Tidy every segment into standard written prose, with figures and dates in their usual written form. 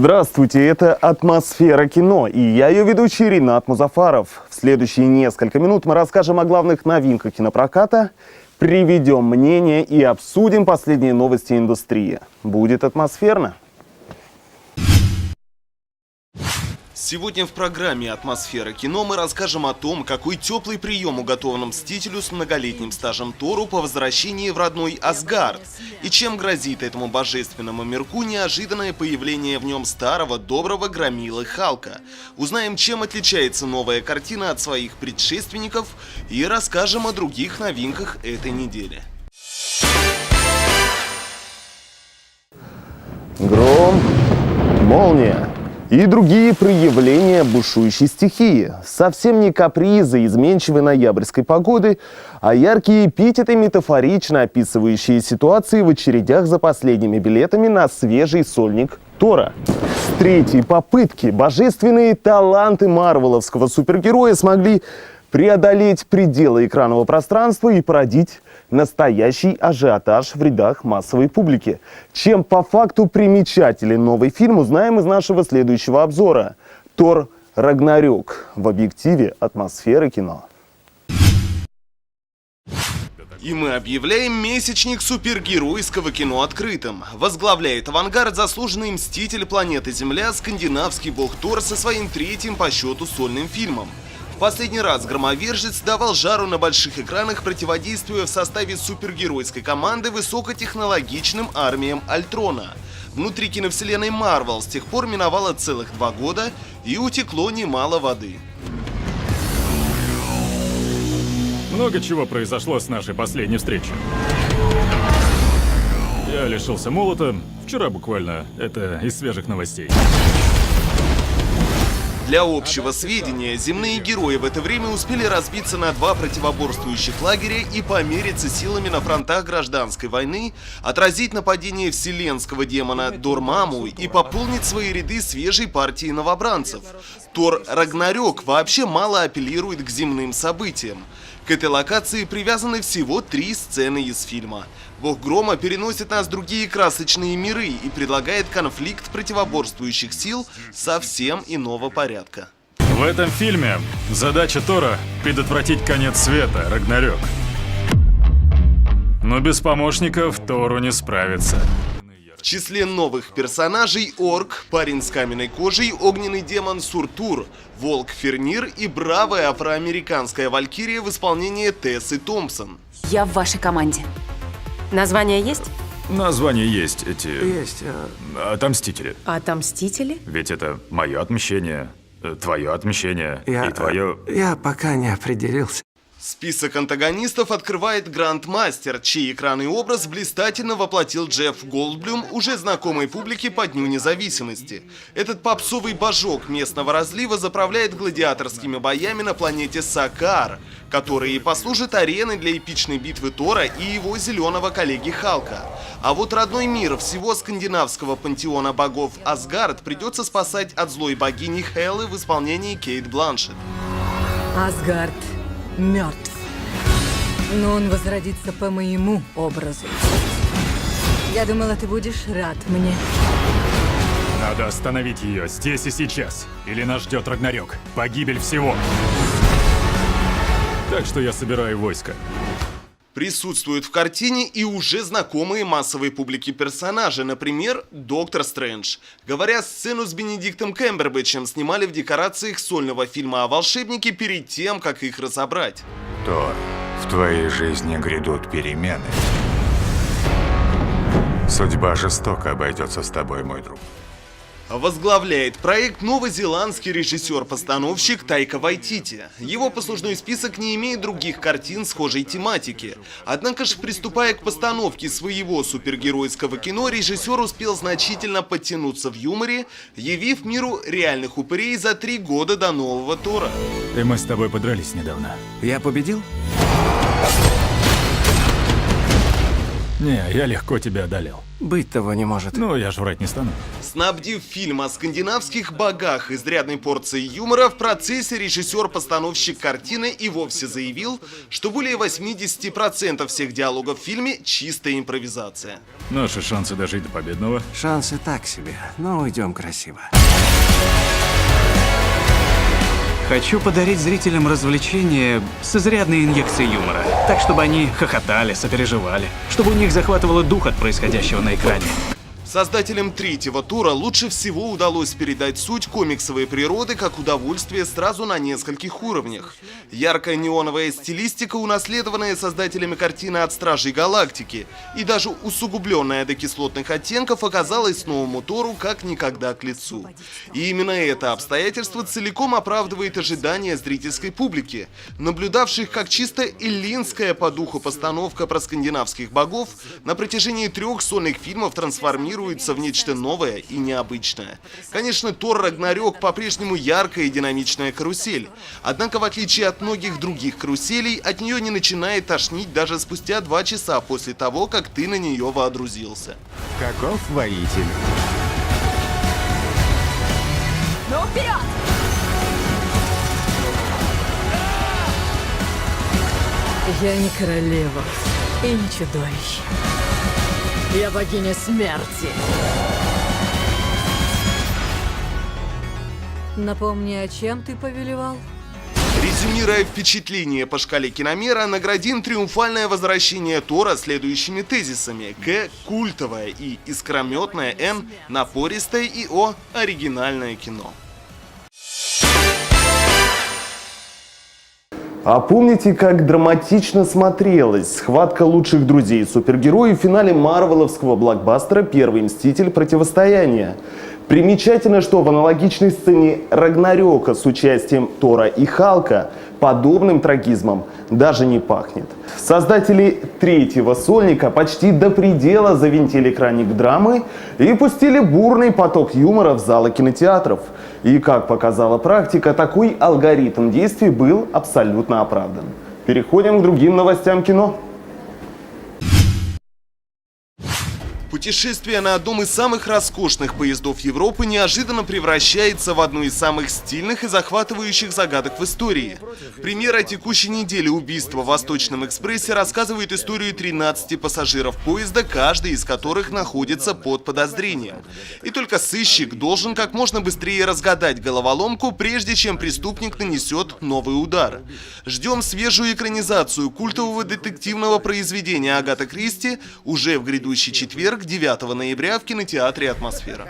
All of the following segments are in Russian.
Здравствуйте, это «Атмосфера кино» и я ее ведущий Ринат Музафаров. В следующие несколько минут мы расскажем о главных новинках кинопроката, приведем мнение и обсудим последние новости индустрии. Будет атмосферно. Сегодня в программе «Атмосфера кино» мы расскажем о том, какой теплый прием уготован Мстителю с многолетним стажем Тору по возвращении в родной Асгард, и чем грозит этому божественному мирку неожиданное появление в нем старого доброго громилы Халка. Узнаем, чем отличается новая картина от своих предшественников, и расскажем о других новинках этой недели. Гром, молния и другие проявления бушующей стихии. Совсем не капризы изменчивой ноябрьской погоды, а яркие эпитеты, метафорично описывающие ситуации в очередях за последними билетами на свежий сольник Тора. С третьей попытки божественные таланты марвеловского супергероя смогли преодолеть пределы экранного пространства и породить настоящий ажиотаж в рядах массовой публики. Чем по факту примечателен новый фильм, узнаем из нашего следующего обзора. «Тор Рагнарёк» в объективе «Атмосферы кино». И мы объявляем месячник супергеройского кино открытым. Возглавляет авангард заслуженный мститель планеты Земля, скандинавский бог Тор со своим третьим по счету сольным фильмом. В последний раз громовержец давал жару на больших экранах, противодействуя в составе супергеройской команды высокотехнологичным армиям Альтрона. Внутри киновселенной Марвел с тех пор миновало целых 2 года и утекло немало воды. Много чего произошло с нашей последней встречи. Я лишился молота вчера буквально, это из свежих новостей. Для общего сведения, земные герои в это время успели разбиться на 2 противоборствующих лагеря и помериться силами на фронтах гражданской войны, отразить нападение вселенского демона Дормамму и пополнить свои ряды свежей партией новобранцев. Тор Рагнарёк вообще мало апеллирует к земным событиям. К этой локации привязаны всего 3 сцены из фильма. Бог Грома переносит нас в другие красочные миры и предлагает конфликт противоборствующих сил совсем иного порядка. В этом фильме задача Тора — предотвратить конец света, Рагнарёк. Но без помощников Тору не справиться. В числе новых персонажей орк, парень с каменной кожей, огненный демон Суртур, волк Фернир и бравая афроамериканская валькирия в исполнении Тессы Томпсон. Я в вашей команде. Название есть? Название есть, Есть. Отомстители. Отомстители? Ведь это мое отмщение, твое отмщение и твое... Я пока не определился. Список антагонистов открывает Грандмастер, чей экранный образ блистательно воплотил Джефф Голдблюм, уже знакомой публике по Дню Независимости. Этот попсовый божок местного разлива заправляет гладиаторскими боями на планете Сакаар, которые и послужат ареной для эпичной битвы Тора и его зеленого коллеги Халка. А вот родной мир всего скандинавского пантеона богов Асгард придется спасать от злой богини Хелы в исполнении Кейт Бланшетт. Асгард мертв, но он возродится по моему образу. Я думала, ты будешь рад мне. Надо остановить ее здесь и сейчас, или нас ждет Рагнарёк, погибель всего. Так что я собираю войско. Присутствуют в картине и уже знакомые массовой публике персонажи, например, Доктор Стрэндж. Говоря, сцену с Бенедиктом Камбербэтчем снимали в декорациях сольного фильма о волшебнике перед тем, как их разобрать. Тор, в твоей жизни грядут перемены. Судьба жестоко обойдется с тобой, мой друг. Возглавляет проект новозеландский режиссер-постановщик Тайка Вайтити. Его послужной список не имеет других картин схожей тематики. Однако же, приступая к постановке своего супергеройского кино, режиссер успел значительно подтянуться в юморе, явив миру реальных упырей за 3 года до нового Тора. И мы с тобой подрались недавно. Я победил? Не, я легко тебя одолел. Быть того не может. Ну, я ж врать не стану. Снабдив фильм о скандинавских богах изрядной порцией юмора, в процессе режиссер-постановщик картины и вовсе заявил, что более 80% всех диалогов в фильме – чистая импровизация. Наши шансы дожить до победного. Шансы так себе, но уйдем красиво. Хочу подарить зрителям развлечение с изрядной инъекцией юмора. Так, чтобы они хохотали, сопереживали. Чтобы у них захватывало дух от происходящего на экране. Создателям третьего тура лучше всего удалось передать суть комиксовой природы как удовольствие сразу на нескольких уровнях. Яркая неоновая стилистика, унаследованная создателями картины от Стражей Галактики, и даже усугубленная до кислотных оттенков, оказалась новому Тору как никогда к лицу. И именно это обстоятельство целиком оправдывает ожидания зрительской публики, наблюдавших как чисто эллинская по духу постановка про скандинавских богов на протяжении 3 сольных фильмов трансформируется в нечто новое и необычное. Конечно, Тор Рагнарёк по-прежнему яркая и динамичная карусель. Однако, в отличие от многих других каруселей, от нее не начинает тошнить даже спустя 2 часа после того, как ты на нее водрузился. Каков воитель? Ну, вперед! Я не королева и не чудовище. Я богиня смерти. Напомни, о чем ты повелевал? Резюмируя впечатление по шкале киномера, наградим триумфальное возвращение Тора следующими тезисами: К – культовое и искрометное, Н – напористое и О – оригинальное кино. А помните, как драматично смотрелась схватка лучших друзей супергероев в финале марвеловского блокбастера «Первый мститель. Противостояние»? Примечательно, что в аналогичной сцене Рагнарёка с участием Тора и Халка подобным трагизмом даже не пахнет. Создатели третьего сольника почти до предела завинтили краник драмы и пустили бурный поток юмора в залы кинотеатров. И, как показала практика, такой алгоритм действий был абсолютно оправдан. Переходим к другим новостям кино. Путешествие на одном из самых роскошных поездов Европы неожиданно превращается в одну из самых стильных и захватывающих загадок в истории. Пример о текущей неделе убийства в Восточном экспрессе рассказывает историю 13 пассажиров поезда, каждый из которых находится под подозрением. И только сыщик должен как можно быстрее разгадать головоломку, прежде чем преступник нанесет новый удар. Ждем свежую экранизацию культового детективного произведения Агаты Кристи уже в грядущий четверг, 9 ноября в кинотеатре «Атмосфера».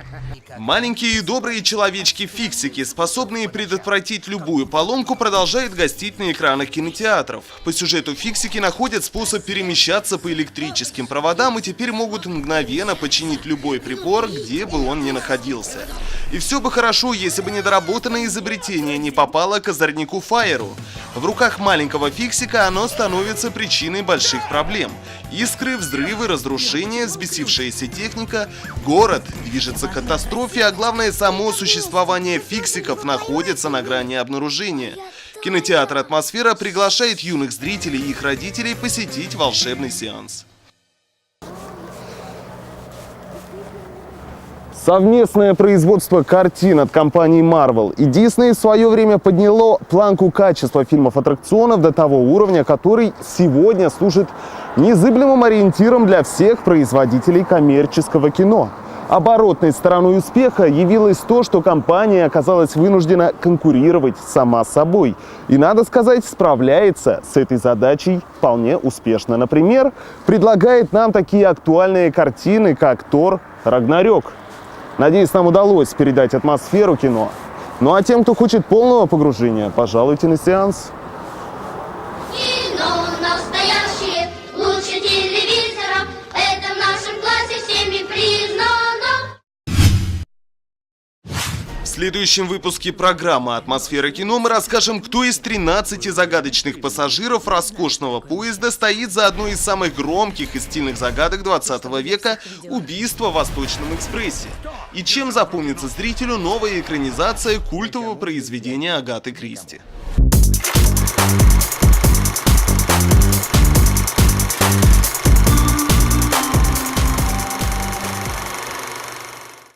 Маленькие и добрые человечки-фиксики, способные предотвратить любую поломку, продолжают гостить на экранах кинотеатров. По сюжету фиксики находят способ перемещаться по электрическим проводам и теперь могут мгновенно починить любой прибор, где бы он ни находился. И все бы хорошо, если бы недоработанное изобретение не попало к озорнику Файеру. В руках маленького фиксика оно становится причиной больших проблем. Искры, взрывы, разрушения, взбесившаяся техника, город движется к катастрофе, а главное, само существование фиксиков находится на грани обнаружения. Кинотеатр «Атмосфера» приглашает юных зрителей и их родителей посетить волшебный сеанс. Совместное производство картин от компаний Marvel и Disney в свое время подняло планку качества фильмов-аттракционов до того уровня, который сегодня служит незыблемым ориентиром для всех производителей коммерческого кино. Оборотной стороной успеха явилось то, что компания оказалась вынуждена конкурировать сама с собой. И, надо сказать, справляется с этой задачей вполне успешно. Например, предлагает нам такие актуальные картины, как «Тор Рагнарёк». Надеюсь, нам удалось передать атмосферу кино. Ну а тем, кто хочет полного погружения, пожалуйте на сеанс. Кино настоящее, лучше телевизора. Это в нашем классе всеми признано. В следующем выпуске программы «Атмосфера кино» мы расскажем, кто из 13 загадочных пассажиров роскошного поезда стоит за одной из самых громких и стильных загадок 20 века – убийство в Восточном экспрессе. И чем запомнится зрителю новая экранизация культового произведения Агаты Кристи.